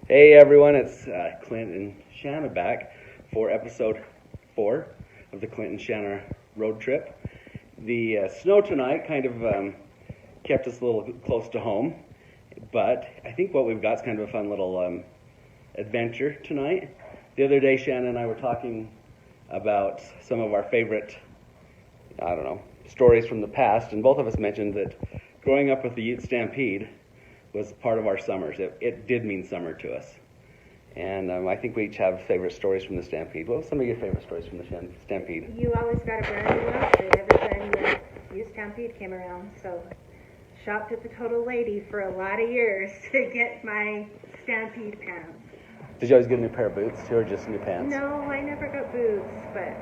Hey everyone, it's Clint and Shanna back for episode 4 of the Clint and Shanna road trip. The snow tonight kind of kept us a little close to home, but I think what we've got is kind of a fun little adventure tonight. The other day Shanna and I were talking about some of our favorite, stories from the past, and both of us mentioned that growing up with the Ute Stampede was part of our summers. It did mean summer to us. And I think we each have favorite stories from the Stampede. What were some of your favorite stories from the Stampede? You always got a brand new outfit every time the Ute Stampede came around. So shopped at the Total Lady for a lot of years to get my Stampede pants. Did you always get a new pair of boots too, or just new pants? No, I never got boots, but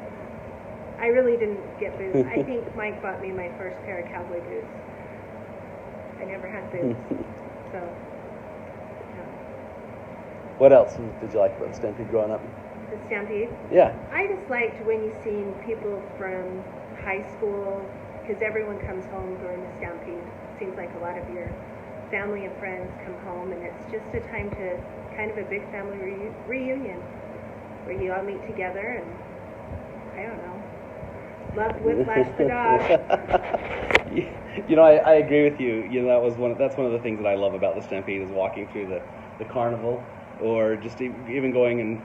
I really didn't get boots. I think Mike bought me my first pair of cowboy boots. I never had boots. So, yeah. What else did you like about the Stampede growing up? The Stampede? Yeah. I just liked when you seen people from high school, because everyone comes home during the Stampede. Seems like a lot of your family and friends come home, and it's just a time to kind of a big family reunion where you all meet together, and I don't know, love Whiplash the dog. I agree with you. That's one of the things that I love about the Stampede is walking through the carnival, or just even going and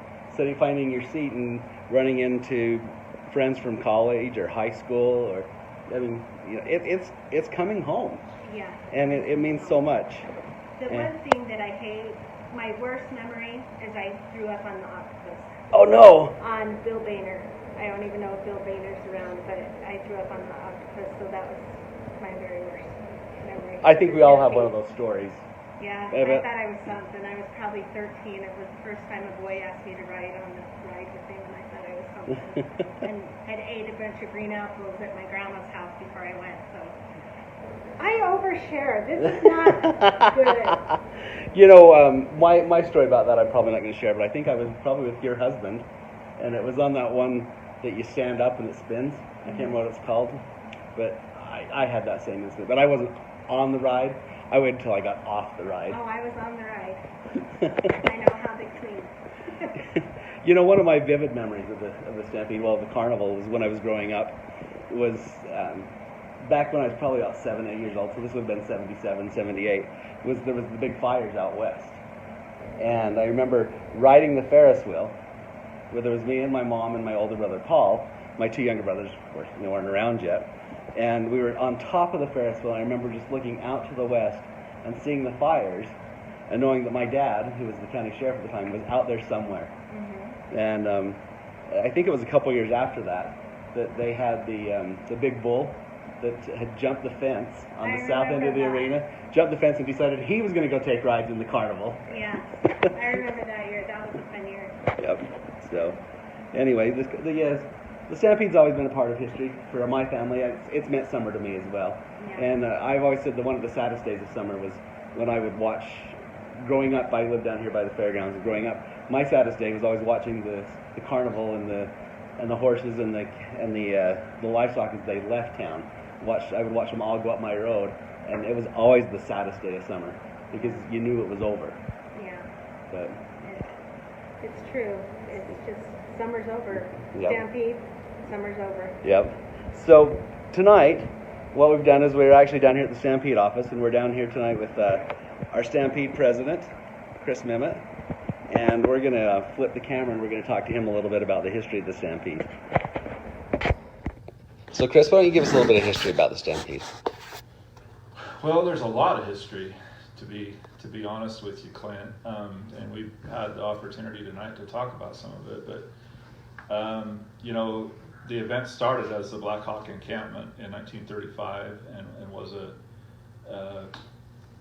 finding your seat and running into friends from college or high school, or it's coming home. Yeah. And it means so much. The one thing that I hate, my worst memory, is I threw up on the octopus. Oh no! On Bill Boehner. I don't even know if Bill Boehner's around, but I threw up on the octopus, so that was my very worst memory. I think we all have one of those stories. Yeah, I thought I was something. I was probably 13. It was the first time a boy asked me to ride on the ride with him, and I thought I was something. And had ate a bunch of green apples at my grandma's house before I went, so I overshare. This is not good. My story about that I'm probably not going to share, but I think I was probably with your husband, and it was on that one that you stand up and it spins. I can't remember what it's called, but I had that same incident. But I wasn't on the ride. I waited until I got off the ride. Oh, I was on the ride. I know how they clean. One of my vivid memories of the Stampede, the carnival, was when I was growing up. Was back when I was probably about 7, 8 years old, so this would have been 77, 78, there was the big fires out west. And I remember riding the Ferris wheel, where there was me and my mom and my older brother Paul. My 2 younger brothers, of course, weren't around yet. And we were on top of the Ferris wheel. I remember just looking out to the west and seeing the fires, and knowing that my dad, who was the county sheriff at the time, was out there somewhere. Mm-hmm. And I think it was a couple years after that they had the big bull that had jumped the fence on the south end of the arena, jumped the fence and decided he was going to go take rides in the carnival. Yeah, I remember that year. That was a fun year. Yep. So, anyway, the Stampede's always been a part of history for my family. It's meant summer to me as well. Yeah. And I've always said that one of the saddest days of summer was when I would watch, growing up, I lived down here by the fairgrounds, and growing up, my saddest day was always watching the carnival and the horses and the livestock as they left town. I would watch them all go up my road, and it was always the saddest day of summer because you knew it was over. Yeah. But it's true. It's just summer's over. Yep. Stampede, summer's over. Yep. So tonight, what we've done is we're actually down here at the Stampede office, and we're down here tonight with our Stampede president, Chris Mimmet, and we're going to flip the camera and we're going to talk to him a little bit about the history of the Stampede. So, Chris, why don't you give us a little bit of history about the Stampede? Well, there's a lot of history, to be honest with you, Clint, and we've had the opportunity tonight to talk about some of it. But the event started as the Black Hawk Encampment in 1935, and was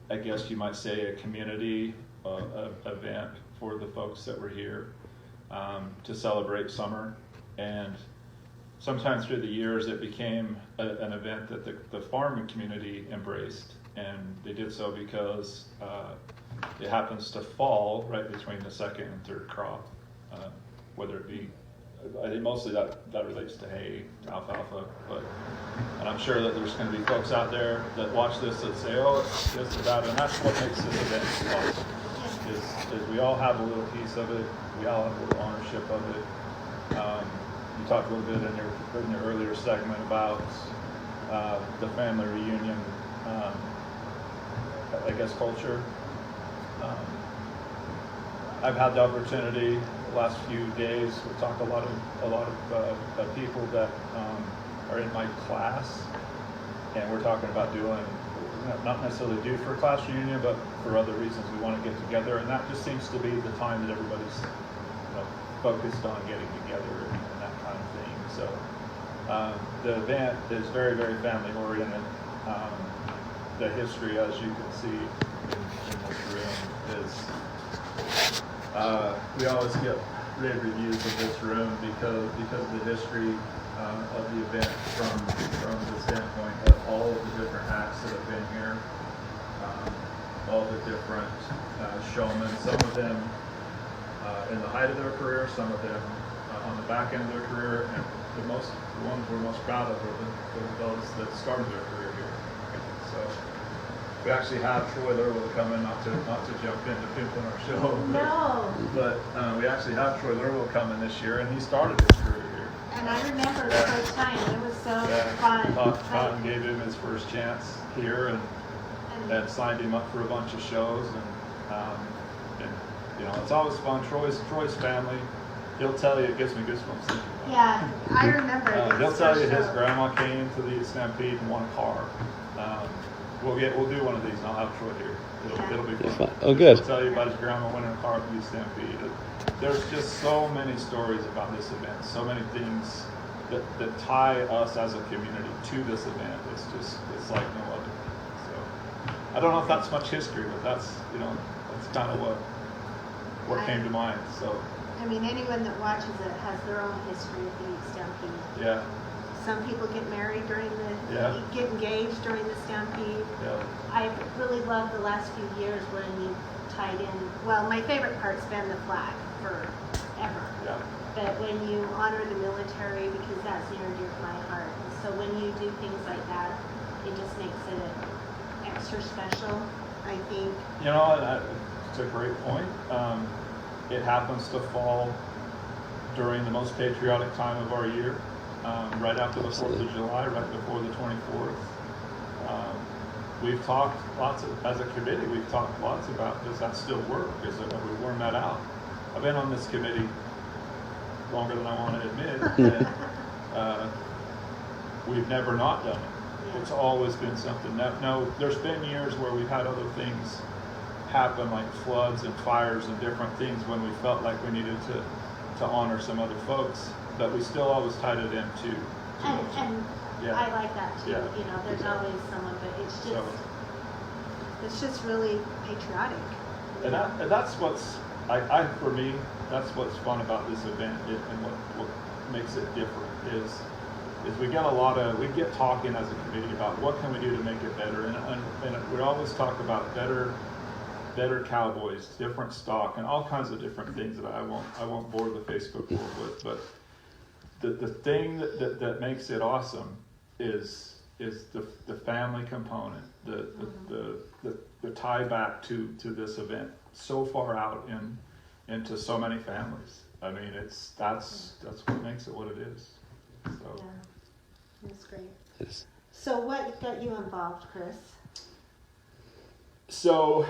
I guess you might say, a community event for the folks that were here to celebrate summer. And sometime through the years, it became an event that the farming community embraced, and they did so because it happens to fall right between the second and third crop, whether it be, I think mostly that relates to hay, to alfalfa, and I'm sure that there's going to be folks out there that watch this that say, oh, it's this or that, and that's what makes this event awesome. is we all have a little piece of it. We all have a little ownership of it. You talked a little bit in your earlier segment about the family reunion, I guess, culture. I've had the opportunity the last few days. We talked a lot of people that are in my class, and we're talking about doing, not necessarily do for a class reunion, but for other reasons we want to get together, and that just seems to be the time that everybody's focused on getting together and that kind of thing. So the event is very, very family oriented. The history, as you can see in this room, is we always get rave reviews of this room because of the history of the event from the standpoint of all of the different acts that have been here, all the different showmen, some of them in the height of their career, some of them on the back end of their career, and the ones we're most proud of are those that started their career here. So we actually have Troy Lerwell coming, not to jump into pimping our show. No. But we actually have Troy Lerwell coming this year, and he started his career here. And I remember the first time. It was so fun. Cotton gave him his first chance here and signed him up for a bunch of shows. And it's always fun. Troy's family. He'll tell you, it gives me goosebumps thinking about it. Yeah, I remember. He'll tell you his grandma came to the Stampede and won a car. We'll do one of these, and I'll have Troy here. It'll be fun. Oh, good. He'll tell you about his grandma winning a car at the Stampede. There's just so many stories about this event, so many things that tie us as a community to this event. It's like no other. So I don't know if that's much history, but that's kind of what came to mind. So I mean, anyone that watches it has their own history of the Stampede. yeah. Some people get married get engaged during the Stampede. Yeah. I really loved the last few years when you tied in. Well, my favorite part's been the flag forever. Yeah. But when you honor the military, because that's near and dear to my heart. And so when you do things like that, it just makes it extra special, I think. It's a great point. It happens to fall during the most patriotic time of our year, right after the 4th of July, right before the 24th. We've talked as a committee, we've talked lots about, does that still work? Have we worn that out? I've been on this committee longer than I want to admit, and we've never not done it. It's always been something. Now, there's been years where we've had other things happen, like floods and fires and different things, when we felt like we needed to honor some other folks, but we still always tied it into And yeah. I like that too. Yeah. There's always someone, but it's just really patriotic. And that's what's for me, that's what's fun about this event, and what makes it different is we get talking as a committee about what can we do to make it better, and we always talk about better cowboys, different stock, and all kinds of different things that I won't bore the Facebook world with. But the thing that makes it awesome is the family component, the tie back to this event so far out into so many families. I mean, that's what makes it what it is. So. Yeah, that's great. Yes. So what got you involved, Chris? So,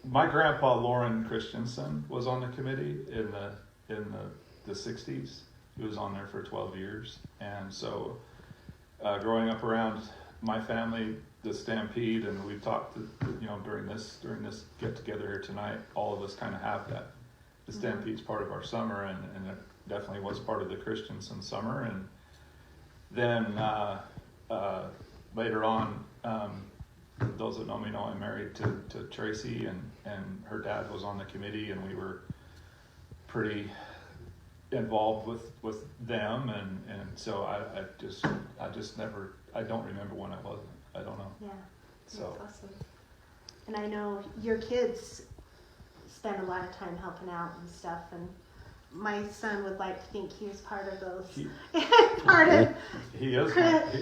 my grandpa Lauren Christensen was on the committee in the 60s. He was on there for 12 years, and so growing up around my family, the Stampede, and we've talked, during this get together here tonight, all of us kind of have that. The Stampede's part of our summer, and it definitely was part of the Christensen summer, and then. Later on, those that know me know I'm married to Tracy, and her dad was on the committee, and we were pretty involved with them, and so I just never, I don't remember when I wasn't. I don't know. Yeah, that's So. awesome. And I know your kids spend a lot of time helping out and stuff, and my son would like to think he was part of those. He He is.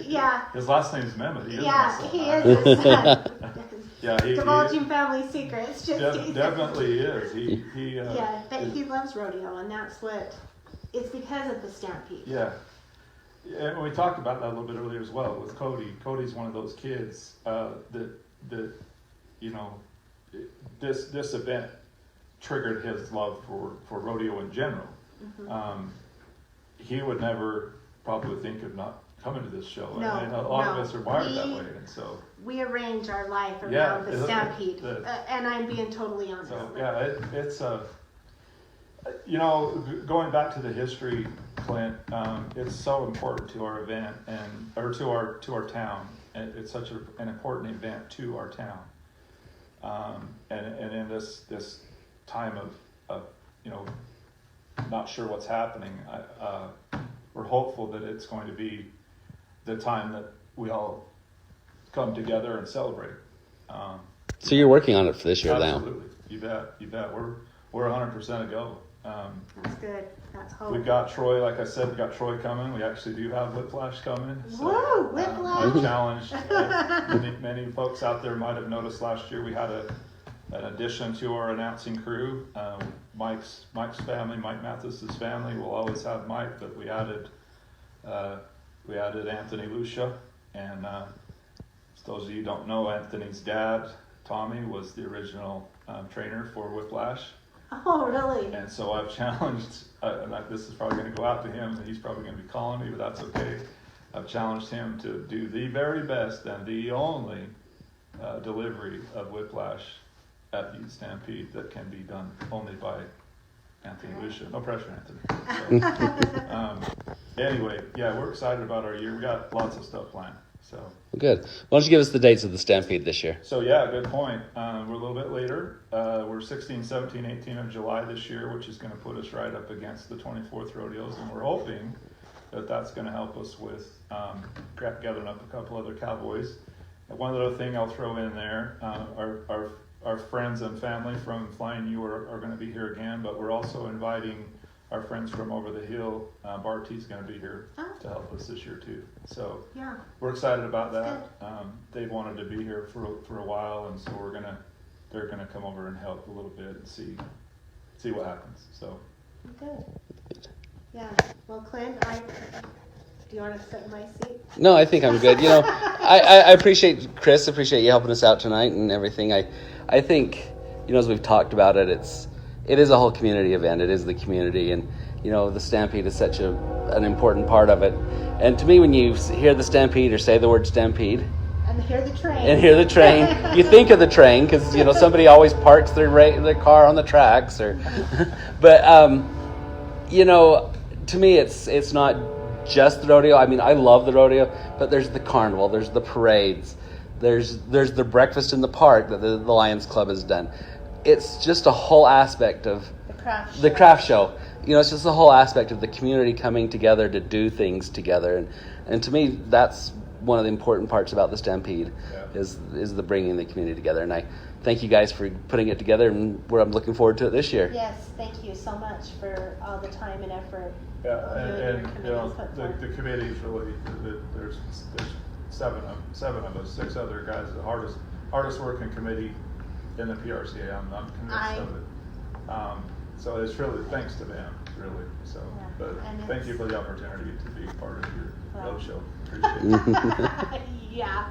Yeah. His last name's Mehmet. He is my son. He is his son. Yeah, divulging family secrets. Just definitely is. Yeah, but he loves rodeo, and that's what. It's because of the Stampede. Yeah. And we talked about that a little bit earlier as well with Cody. Cody's one of those kids that you know, this event triggered his love for rodeo in general. Mm-hmm. He would never probably think of not coming to this show. No, and a lot of us are wired that way, and so we arrange our life around the Stampede, and I'm being totally honest. So yeah, it's you know, going back to the history, Clint, it's so important to our event or to our town, and it's such an important event to our town. And in this time of you know, not sure what's happening, we're hopeful that it's going to be the time that we all come together and celebrate. So you're working on it for this year absolutely. Now? You bet. We're 100% a go. That's good. That's hope. We've got Troy, like I said, we've got Troy coming. We actually do have Whiplash coming. So, whoa, Whiplash! I've challenged many folks out there might have noticed last year we had an addition to our announcing crew. Mike's family, Mike Mathis's family, will always have Mike, but we added Anthony Lucia, and those of you who don't know, Anthony's dad, Tommy, was the original trainer for Whiplash. Oh, really? And so I've challenged, this is probably going to go out to him, and he's probably going to be calling me, but that's okay. I've challenged him to do the very best and the only delivery of Whiplash at the Ute Stampede that can be done only by Anthony Lucia. No pressure, Anthony. So, anyway, yeah, we're excited about our year. We got lots of stuff planned. So good. Why don't you give us the dates of the Stampede this year? So yeah, good point. We're a little bit later. We're 16, 17, 18 of July this year, which is going to put us right up against the 24th rodeos, and we're hoping that that's going to help us with gathering up a couple other cowboys. And one other thing I'll throw in there, our friends and family from Flying U are going to be here again, but we're also inviting our friends from over the hill. Barty's going to be here to help us this year too. So yeah, we're excited about that. They've wanted to be here for a while, and so they're gonna come over and help a little bit and see what happens. So good. Yeah. Well, Clint, do you want to sit in my seat? No, I think I'm good. You know, I appreciate Chris. Appreciate you helping us out tonight and everything. I think, you know, as we've talked about it, it is a whole community event. It is the community, and you know, the Stampede is such an important part of it. And to me, when you hear the Stampede or say the word Stampede, and hear the train, you think of the train because you know somebody always parks their car on the tracks, but you know, to me, it's not just the rodeo. I mean, I love the rodeo, but there's the carnival, there's the parades, there's the breakfast in the park that the Lions Club has done. It's just a whole aspect of the craft show. You know, it's just the whole aspect of the community coming together to do things together. And to me, that's one of the important parts about the Stampede is the bringing the community together. And I thank you guys for putting it together, and I'm looking forward to it this year. Yes, thank you so much for all the time and effort. Yeah, and you know, the committee's really, there's seven of us, 6 other guys, the hardest working committee in the PRCA. I'm convinced of it. So it's really thanks to them, really. So, but thank you for the opportunity to be part of your road show. Appreciate it. Yeah,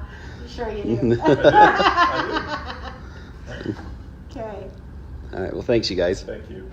sure you do. I do. Okay. All right. Well, thanks, you guys. Thank you.